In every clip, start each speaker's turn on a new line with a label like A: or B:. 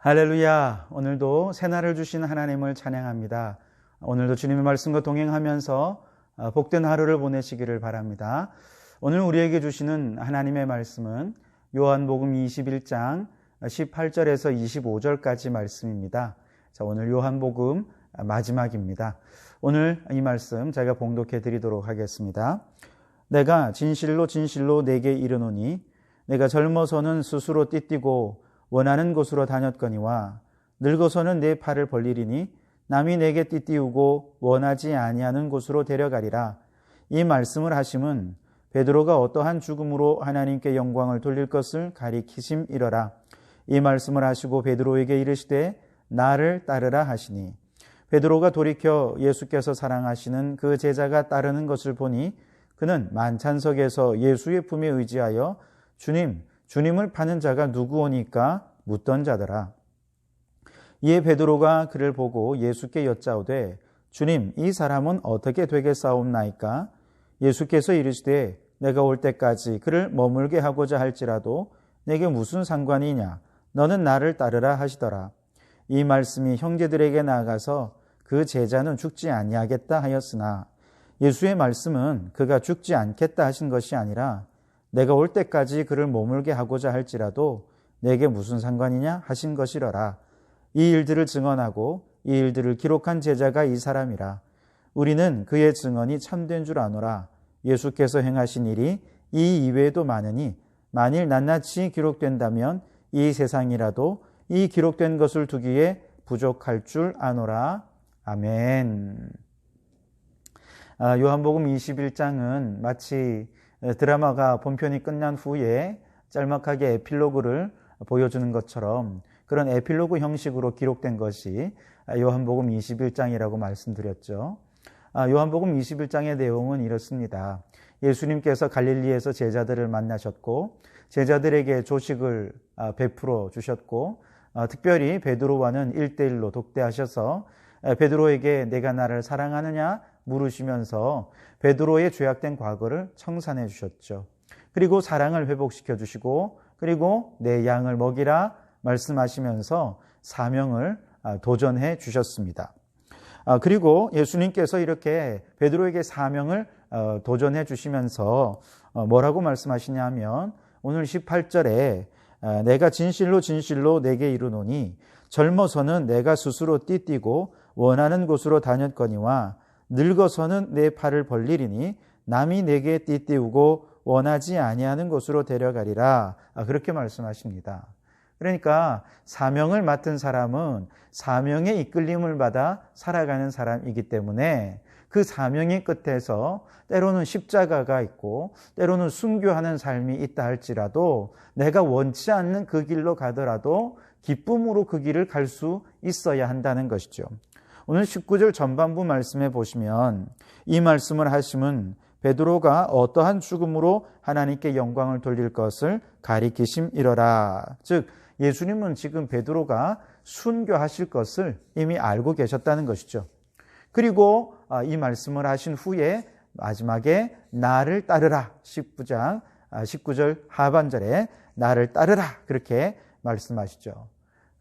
A: 할렐루야. 오늘도 새날을 주신 하나님을 찬양합니다. 오늘도 주님의 말씀과 동행하면서 복된 하루를 보내시기를 바랍니다. 오늘 우리에게 주시는 하나님의 말씀은 요한복음 21장 18절에서 25절까지 말씀입니다. 자, 오늘 요한복음 마지막입니다. 오늘 이 말씀 제가 봉독해 드리도록 하겠습니다. 내가 진실로 진실로 내게 이르노니 내가 젊어서는 스스로 띠띠고 원하는 곳으로 다녔거니와 늙어서는 내 팔을 벌리리니 남이 내게 띠띠우고 원하지 아니하는 곳으로 데려가리라. 이 말씀을 하심은 베드로가 어떠한 죽음으로 하나님께 영광을 돌릴 것을 가리키심이러라. 이 말씀을 하시고 베드로에게 이르시되 나를 따르라 하시니 베드로가 돌이켜 예수께서 사랑하시는 그 제자가 따르는 것을 보니 그는 만찬석에서 예수의 품에 의지하여 주님을 파는 자가 누구오니까 묻던 자더라. 이에 베드로가 그를 보고 예수께 여짜오되 주님, 이 사람은 어떻게 되겠사옵나이까? 예수께서 이르시되 내가 올 때까지 그를 머물게 하고자 할지라도 내게 무슨 상관이냐? 너는 나를 따르라 하시더라. 이 말씀이 형제들에게 나아가서 그 제자는 죽지 아니하겠다 하였으나 예수의 말씀은 그가 죽지 않겠다 하신 것이 아니라 내가 올 때까지 그를 머물게 하고자 할지라도 내게 무슨 상관이냐 하신 것이러라. 이 일들을 증언하고 이 일들을 기록한 제자가 이 사람이라. 우리는 그의 증언이 참된 줄 아노라. 예수께서 행하신 일이 이 이외에도 많으니 만일 낱낱이 기록된다면 이 세상이라도 이 기록된 것을 두기에 부족할 줄 아노라. 아멘. 요한복음 21장은 마치 드라마가 본편이 끝난 후에 짤막하게 에필로그를 보여주는 것처럼 그런 에필로그 형식으로 기록된 것이 요한복음 21장이라고 말씀드렸죠. 요한복음 21장의 내용은 이렇습니다. 예수님께서 갈릴리에서 제자들을 만나셨고 제자들에게 조식을 베풀어 주셨고 특별히 베드로와는 1:1로 독대하셔서 베드로에게 내가 나를 사랑하느냐 물으시면서 베드로의 죄악된 과거를 청산해 주셨죠. 그리고 사랑을 회복시켜 주시고 그리고 내 양을 먹이라 말씀하시면서 사명을 도전해 주셨습니다. 그리고 예수님께서 이렇게 베드로에게 사명을 도전해 주시면서 뭐라고 말씀하시냐 하면 오늘 18절에 내가 진실로 진실로 내게 이르노니 젊어서는 내가 스스로 띠띠고 원하는 곳으로 다녔거니와 늙어서는 내 팔을 벌리리니 남이 내게 띠띠우고 원하지 아니하는 곳으로 데려가리라. 그렇게 말씀하십니다. 그러니까 사명을 맡은 사람은 사명의 이끌림을 받아 살아가는 사람이기 때문에 그 사명의 끝에서 때로는 십자가가 있고 때로는 순교하는 삶이 있다 할지라도 내가 원치 않는 그 길로 가더라도 기쁨으로 그 길을 갈 수 있어야 한다는 것이죠. 오늘 19절 전반부 말씀에 보시면 이 말씀을 하심은 베드로가 어떠한 죽음으로 하나님께 영광을 돌릴 것을 가리키심이러라. 즉 예수님은 지금 베드로가 순교하실 것을 이미 알고 계셨다는 것이죠. 그리고 이 말씀을 하신 후에 마지막에 나를 따르라 19절 하반절에 나를 따르라 그렇게 말씀하시죠.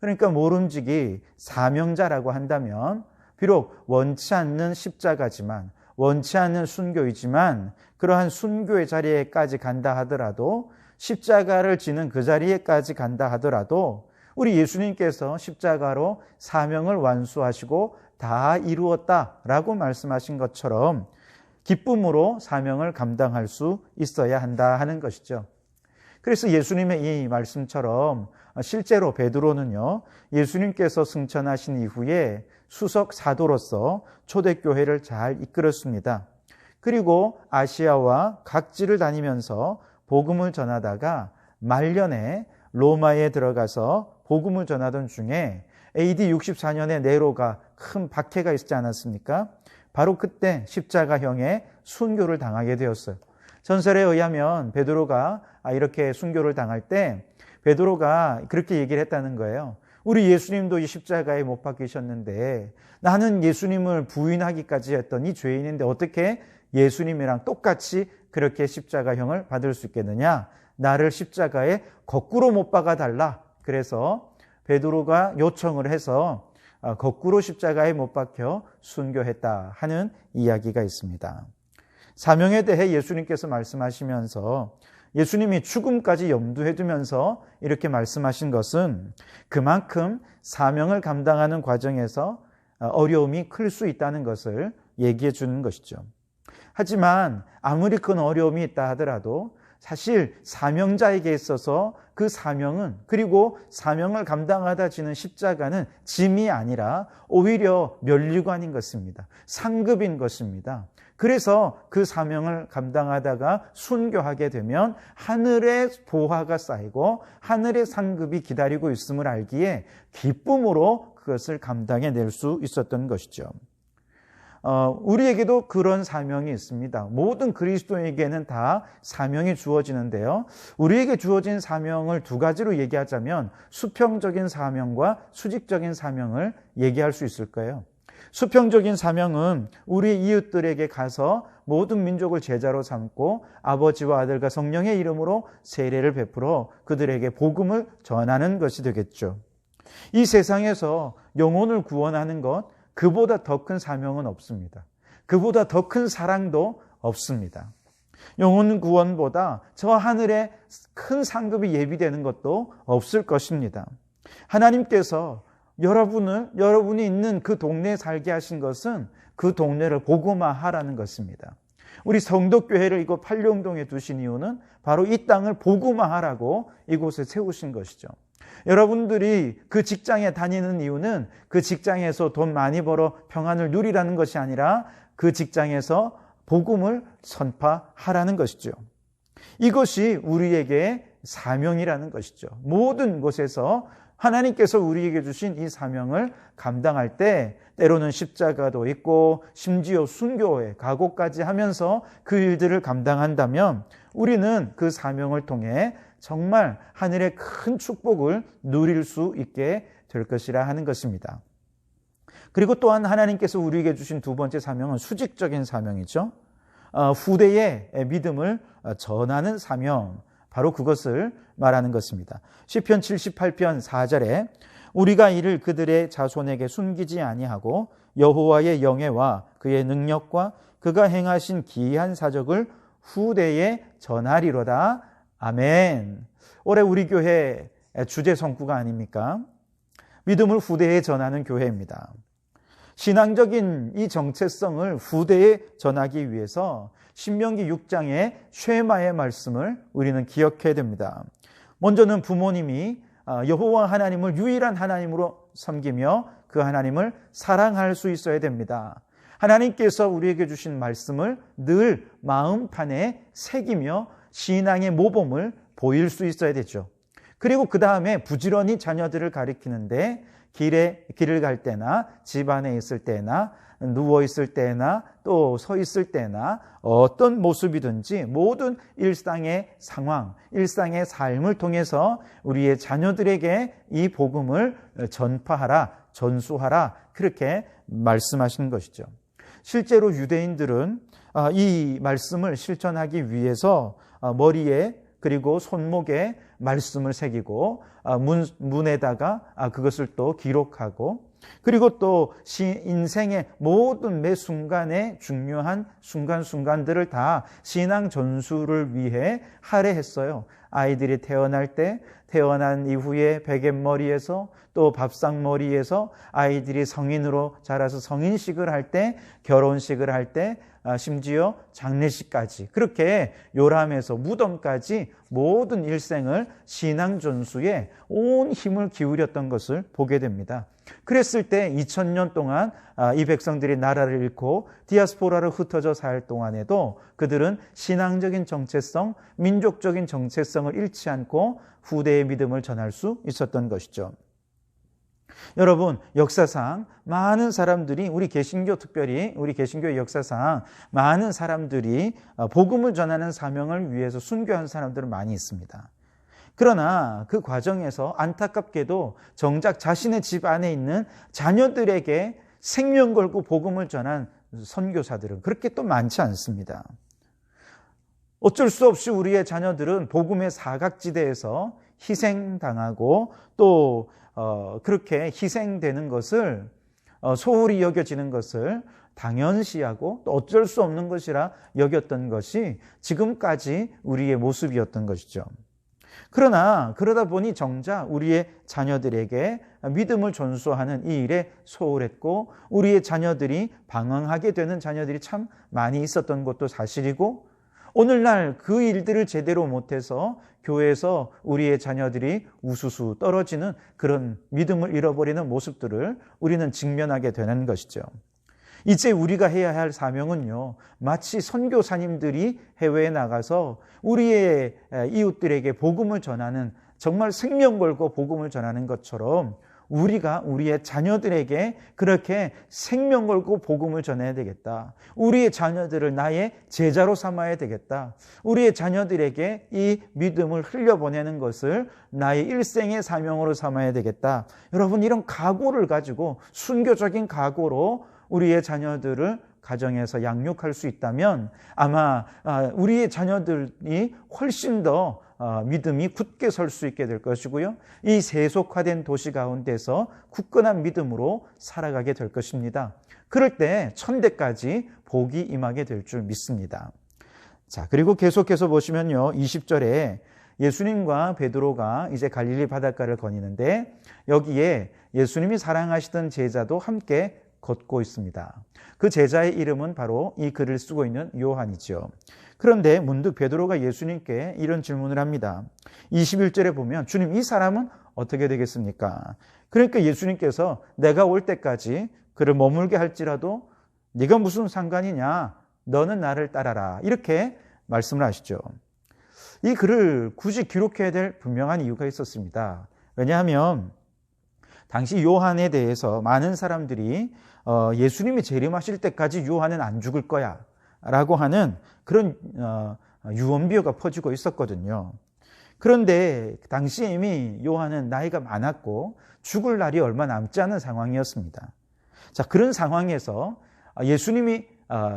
A: 그러니까 모름지기 사명자라고 한다면 비록 원치 않는 십자가지만 원치 않는 순교이지만 그러한 순교의 자리에까지 간다 하더라도 십자가를 지는 그 자리에까지 간다 하더라도 우리 예수님께서 십자가로 사명을 완수하시고 다 이루었다라고 말씀하신 것처럼 기쁨으로 사명을 감당할 수 있어야 한다 하는 것이죠. 그래서 예수님의 이 말씀처럼 실제로 베드로는요, 예수님께서 승천하신 이후에 수석 사도로서 초대교회를 잘 이끌었습니다. 그리고 아시아와 각지를 다니면서 복음을 전하다가 말년에 로마에 들어가서 복음을 전하던 중에 AD 64년에 네로가 큰 박해가 있지 않았습니까? 바로 그때 십자가형의 순교를 당하게 되었어요. 전설에 의하면 베드로가 이렇게 순교를 당할 때 베드로가 그렇게 얘기를 했다는 거예요. 우리 예수님도 이 십자가에 못 박히셨는데 나는 예수님을 부인하기까지 했던 이 죄인인데 어떻게 예수님이랑 똑같이 그렇게 십자가형을 받을 수 있겠느냐? 나를 십자가에 거꾸로 못 박아달라. 그래서 베드로가 요청을 해서 거꾸로 십자가에 못 박혀 순교했다 하는 이야기가 있습니다. 사명에 대해 예수님께서 말씀하시면서 예수님이 죽음까지 염두에 두면서 이렇게 말씀하신 것은 그만큼 사명을 감당하는 과정에서 어려움이 클 수 있다는 것을 얘기해 주는 것이죠. 하지만 아무리 큰 어려움이 있다 하더라도 사실 사명자에게 있어서 그 사명은, 그리고 사명을 감당하다 지는 십자가는 짐이 아니라 오히려 면류관인 것입니다. 상급인 것입니다. 그래서 그 사명을 감당하다가 순교하게 되면 하늘의 보화가 쌓이고 하늘의 상급이 기다리고 있음을 알기에 기쁨으로 그것을 감당해낼 수 있었던 것이죠. 우리에게도 그런 사명이 있습니다. 모든 그리스도인에게는 다 사명이 주어지는데요. 우리에게 주어진 사명을 두 가지로 얘기하자면 수평적인 사명과 수직적인 사명을 얘기할 수 있을까요? 수평적인 사명은 우리 이웃들에게 가서 모든 민족을 제자로 삼고 아버지와 아들과 성령의 이름으로 세례를 베풀어 그들에게 복음을 전하는 것이 되겠죠. 이 세상에서 영혼을 구원하는 것, 그보다 더 큰 사명은 없습니다. 그보다 더 큰 사랑도 없습니다. 영혼 구원보다 저 하늘에 큰 상급이 예비되는 것도 없을 것입니다. 하나님께서 여러분이 있는 그 동네에 살게 하신 것은 그 동네를 복음화하라는 것입니다. 우리 성덕교회를 이곳 팔룡동에 두신 이유는 바로 이 땅을 복음화하라고 이곳에 세우신 것이죠. 여러분들이 그 직장에 다니는 이유는 그 직장에서 돈 많이 벌어 평안을 누리라는 것이 아니라 그 직장에서 복음을 선포하라는 것이죠. 이것이 우리에게 사명이라는 것이죠. 모든 곳에서 하나님께서 우리에게 주신 이 사명을 감당할 때 때로는 십자가도 있고 심지어 순교에 각오까지 하면서 그 일들을 감당한다면 우리는 그 사명을 통해 정말 하늘의 큰 축복을 누릴 수 있게 될 것이라 하는 것입니다. 그리고 또한 하나님께서 우리에게 주신 두 번째 사명은 수직적인 사명이죠. 후대의 믿음을 전하는 사명, 바로 그것을 말하는 것입니다. 시편 78편 4절에 우리가 이를 그들의 자손에게 숨기지 아니하고 여호와의 영예와 그의 능력과 그가 행하신 기이한 사적을 후대에 전하리로다. 아멘. 올해 우리 교회 주제 성구가 아닙니까? 믿음을 후대에 전하는 교회입니다. 신앙적인 이 정체성을 후대에 전하기 위해서 신명기 6장의 쉐마의 말씀을 우리는 기억해야 됩니다. 먼저는 부모님이 여호와 하나님을 유일한 하나님으로 섬기며 그 하나님을 사랑할 수 있어야 됩니다. 하나님께서 우리에게 주신 말씀을 늘 마음판에 새기며 신앙의 모범을 보일 수 있어야 되죠. 그리고 그 다음에 부지런히 자녀들을 가리키는데 길을 갈 때나 집 안에 있을 때나 누워 있을 때나 또 서 있을 때나 어떤 모습이든지 모든 일상의 상황, 일상의 삶을 통해서 우리의 자녀들에게 이 복음을 전파하라, 전수하라, 그렇게 말씀하신 것이죠. 실제로 유대인들은 이 말씀을 실천하기 위해서 머리에 그리고 손목에 말씀을 새기고 문에다가 그것을 또 기록하고, 그리고 또 인생의 모든 매 순간의 중요한 순간순간들을 다 신앙 전수를 위해 할애했어요. 아이들이 태어날 때, 태어난 이후에 베갯머리에서 또 밥상머리에서 아이들이 성인으로 자라서 성인식을 할 때, 결혼식을 할 때, 심지어 장례식까지, 그렇게 요람에서 무덤까지 모든 일생을 신앙 전수에 온 힘을 기울였던 것을 보게 됩니다. 그랬을 때 2000년 동안 이 백성들이 나라를 잃고 디아스포라로 흩어져 살 동안에도 그들은 신앙적인 정체성, 민족적인 정체성을 잃지 않고 후대의 믿음을 전할 수 있었던 것이죠. 여러분, 역사상 많은 사람들이, 우리 개신교, 특별히 우리 개신교의 역사상 많은 사람들이 복음을 전하는 사명을 위해서 순교한 사람들은 많이 있습니다. 그러나 그 과정에서 안타깝게도 정작 자신의 집 안에 있는 자녀들에게 생명 걸고 복음을 전한 선교사들은 그렇게 또 많지 않습니다. 어쩔 수 없이 우리의 자녀들은 복음의 사각지대에서 희생당하고 또 그렇게 희생되는 것을 소홀히 여겨지는 것을 당연시하고 또 어쩔 수 없는 것이라 여겼던 것이 지금까지 우리의 모습이었던 것이죠. 그러나 그러다 보니 정작 우리의 자녀들에게 믿음을 전수하는 이 일에 소홀했고 우리의 자녀들이 방황하게 되는 자녀들이 참 많이 있었던 것도 사실이고 오늘날 그 일들을 제대로 못해서 교회에서 우리의 자녀들이 우수수 떨어지는 그런 믿음을 잃어버리는 모습들을 우리는 직면하게 되는 것이죠. 이제 우리가 해야 할 사명은요, 마치 선교사님들이 해외에 나가서 우리의 이웃들에게 복음을 전하는, 정말 생명 걸고 복음을 전하는 것처럼 우리가 우리의 자녀들에게 그렇게 생명 걸고 복음을 전해야 되겠다. 우리의 자녀들을 나의 제자로 삼아야 되겠다. 우리의 자녀들에게 이 믿음을 흘려보내는 것을 나의 일생의 사명으로 삼아야 되겠다. 여러분, 이런 각오를 가지고 순교적인 각오로 우리의 자녀들을 가정에서 양육할 수 있다면 아마 우리의 자녀들이 훨씬 더 믿음이 굳게 설 수 있게 될 것이고요. 이 세속화된 도시 가운데서 굳건한 믿음으로 살아가게 될 것입니다. 그럴 때 천대까지 복이 임하게 될 줄 믿습니다. 자, 그리고 계속해서 보시면요. 20절에 예수님과 베드로가 이제 갈릴리 바닷가를 거니는데 여기에 예수님이 사랑하시던 제자도 함께 걷고 있습니다. 그 제자의 이름은 바로 이 글을 쓰고 있는 요한이죠. 그런데 문득 베드로가 예수님께 이런 질문을 합니다. 21절에 보면 주님, 이 사람은 어떻게 되겠습니까? 그러니까 예수님께서 내가 올 때까지 그를 머물게 할지라도 네가 무슨 상관이냐? 너는 나를 따라라. 이렇게 말씀을 하시죠. 이 글을 굳이 기록해야 될 분명한 이유가 있었습니다. 왜냐하면 당시 요한에 대해서 많은 사람들이 예수님이 재림하실 때까지 요한은 안 죽을 거야 라고 하는 그런 유언비어가 퍼지고 있었거든요. 그런데 당시에 이미 요한은 나이가 많았고 죽을 날이 얼마 남지 않은 상황이었습니다. 자, 그런 상황에서 예수님이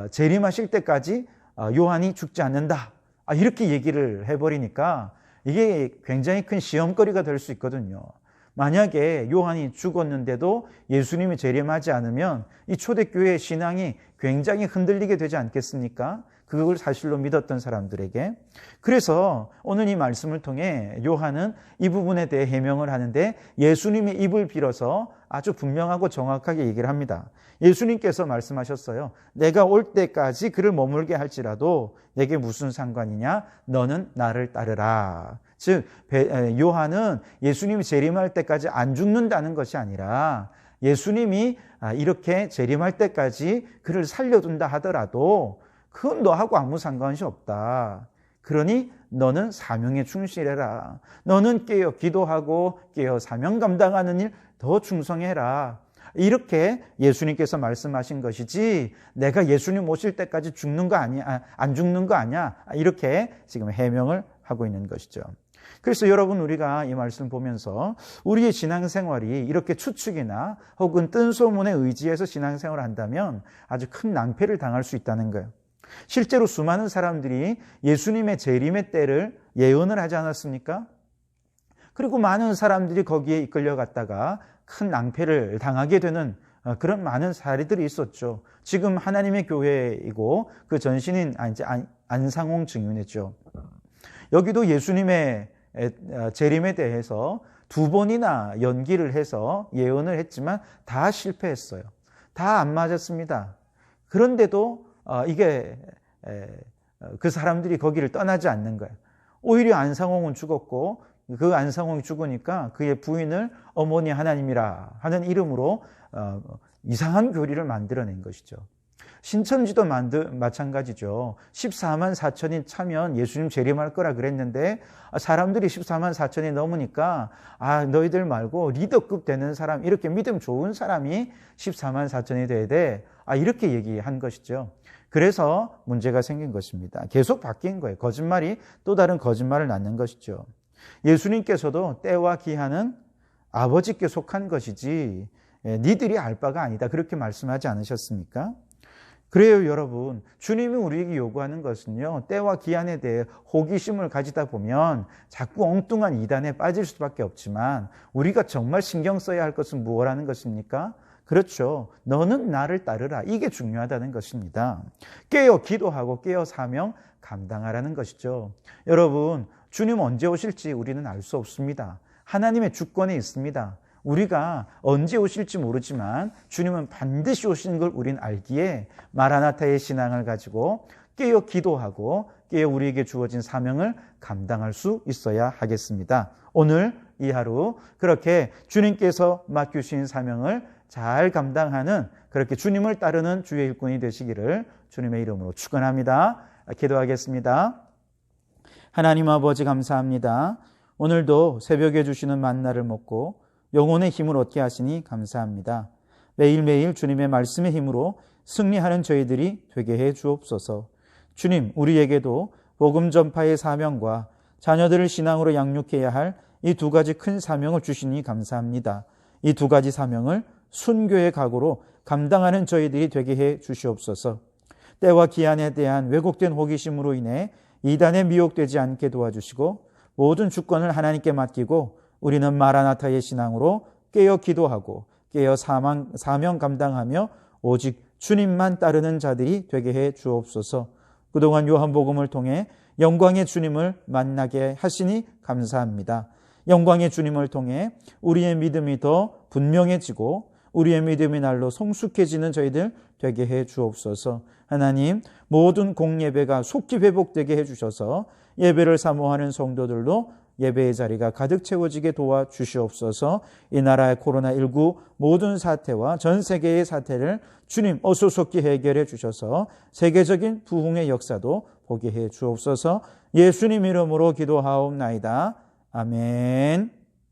A: 재림하실 때까지 요한이 죽지 않는다, 이렇게 얘기를 해버리니까 이게 굉장히 큰 시험거리가 될 수 있거든요. 만약에 요한이 죽었는데도 예수님이 재림하지 않으면 이 초대교회의 신앙이 굉장히 흔들리게 되지 않겠습니까? 그걸 사실로 믿었던 사람들에게. 그래서 오늘 이 말씀을 통해 요한은 이 부분에 대해 해명을 하는데 예수님의 입을 빌어서 아주 분명하고 정확하게 얘기를 합니다. 예수님께서 말씀하셨어요. 내가 올 때까지 그를 머물게 할지라도 내게 무슨 상관이냐? 너는 나를 따르라. 즉 요한은 예수님이 재림할 때까지 안 죽는다는 것이 아니라 예수님이 이렇게 재림할 때까지 그를 살려둔다 하더라도 그건 너하고 아무 상관이 없다. 그러니 너는 사명에 충실해라. 너는 깨어 기도하고 깨어 사명 감당하는 일 더 충성해라. 이렇게 예수님께서 말씀하신 것이지 내가 예수님 오실 때까지 죽는 거 아니야, 안 죽는 거 아니야, 이렇게 지금 해명을 하고 있는 것이죠. 그래서 여러분, 우리가 이 말씀 보면서 우리의 신앙생활이 이렇게 추측이나 혹은 뜬소문에 의지해서 신앙생활을 한다면 아주 큰 낭패를 당할 수 있다는 거예요. 실제로 수많은 사람들이 예수님의 재림의 때를 예언을 하지 않았습니까? 그리고 많은 사람들이 거기에 이끌려갔다가 큰 낭패를 당하게 되는 그런 많은 사례들이 있었죠. 지금 하나님의 교회이고 그 전신인 안상홍 증인이죠. 여기도 예수님의 재림에 대해서 2번이나 연기를 해서 예언을 했지만 다 실패했어요. 다 안 맞았습니다. 그런데도 이게 그 사람들이 거기를 떠나지 않는 거예요. 오히려 안상홍은 죽었고 그 안상홍이 죽으니까 그의 부인을 어머니 하나님이라 하는 이름으로 이상한 교리를 만들어낸 것이죠. 신천지도 마찬가지죠. 14만 4천이 차면 예수님 재림할 거라 그랬는데 사람들이 14만 4천이 넘으니까 너희들 말고 리더급 되는 사람, 이렇게 믿음 좋은 사람이 14만 4천이 돼야 돼, 이렇게 얘기한 것이죠. 그래서 문제가 생긴 것입니다. 계속 바뀐 거예요. 거짓말이 또 다른 거짓말을 낳는 것이죠. 예수님께서도 때와 기한은 아버지께 속한 것이지 니들이 알 바가 아니다, 그렇게 말씀하지 않으셨습니까? 그래요, 여러분. 주님이 우리에게 요구하는 것은요, 때와 기한에 대해 호기심을 가지다 보면 자꾸 엉뚱한 이단에 빠질 수밖에 없지만 우리가 정말 신경 써야 할 것은 무엇이라는 것입니까? 그렇죠. 너는 나를 따르라. 이게 중요하다는 것입니다. 깨어 기도하고 깨어 사명 감당하라는 것이죠. 여러분, 주님 언제 오실지 우리는 알 수 없습니다. 하나님의 주권에 있습니다. 우리가 언제 오실지 모르지만 주님은 반드시 오시는 걸 우린 알기에 마라나타의 신앙을 가지고 깨어 기도하고 깨어 우리에게 주어진 사명을 감당할 수 있어야 하겠습니다. 오늘 이 하루 그렇게 주님께서 맡기신 사명을 잘 감당하는, 그렇게 주님을 따르는 주의 일꾼이 되시기를 주님의 이름으로 축원합니다. 기도하겠습니다. 하나님 아버지, 감사합니다. 오늘도 새벽에 주시는 만나를 먹고 영혼의 힘을 얻게 하시니 감사합니다. 매일매일 주님의 말씀의 힘으로 승리하는 저희들이 되게 해 주옵소서. 주님, 우리에게도 복음 전파의 사명과 자녀들을 신앙으로 양육해야 할 이 두 가지 큰 사명을 주시니 감사합니다. 이 두 가지 사명을 순교의 각오로 감당하는 저희들이 되게 해 주시옵소서. 때와 기한에 대한 왜곡된 호기심으로 인해 이단에 미혹되지 않게 도와주시고 모든 주권을 하나님께 맡기고 우리는 마라나타의 신앙으로 깨어 기도하고 깨어 사명 감당하며 오직 주님만 따르는 자들이 되게 해 주옵소서. 그동안 요한복음을 통해 영광의 주님을 만나게 하시니 감사합니다. 영광의 주님을 통해 우리의 믿음이 더 분명해지고 우리의 믿음이 날로 성숙해지는 저희들 되게 해 주옵소서. 하나님, 모든 공예배가 속히 회복되게 해 주셔서 예배를 사모하는 성도들로 예배의 자리가 가득 채워지게 도와주시옵소서. 이 나라의 코로나19 모든 사태와 전 세계의 사태를 주님 어소속히 해결해 주셔서 세계적인 부흥의 역사도 보게 해 주옵소서. 예수님 이름으로 기도하옵나이다. 아멘.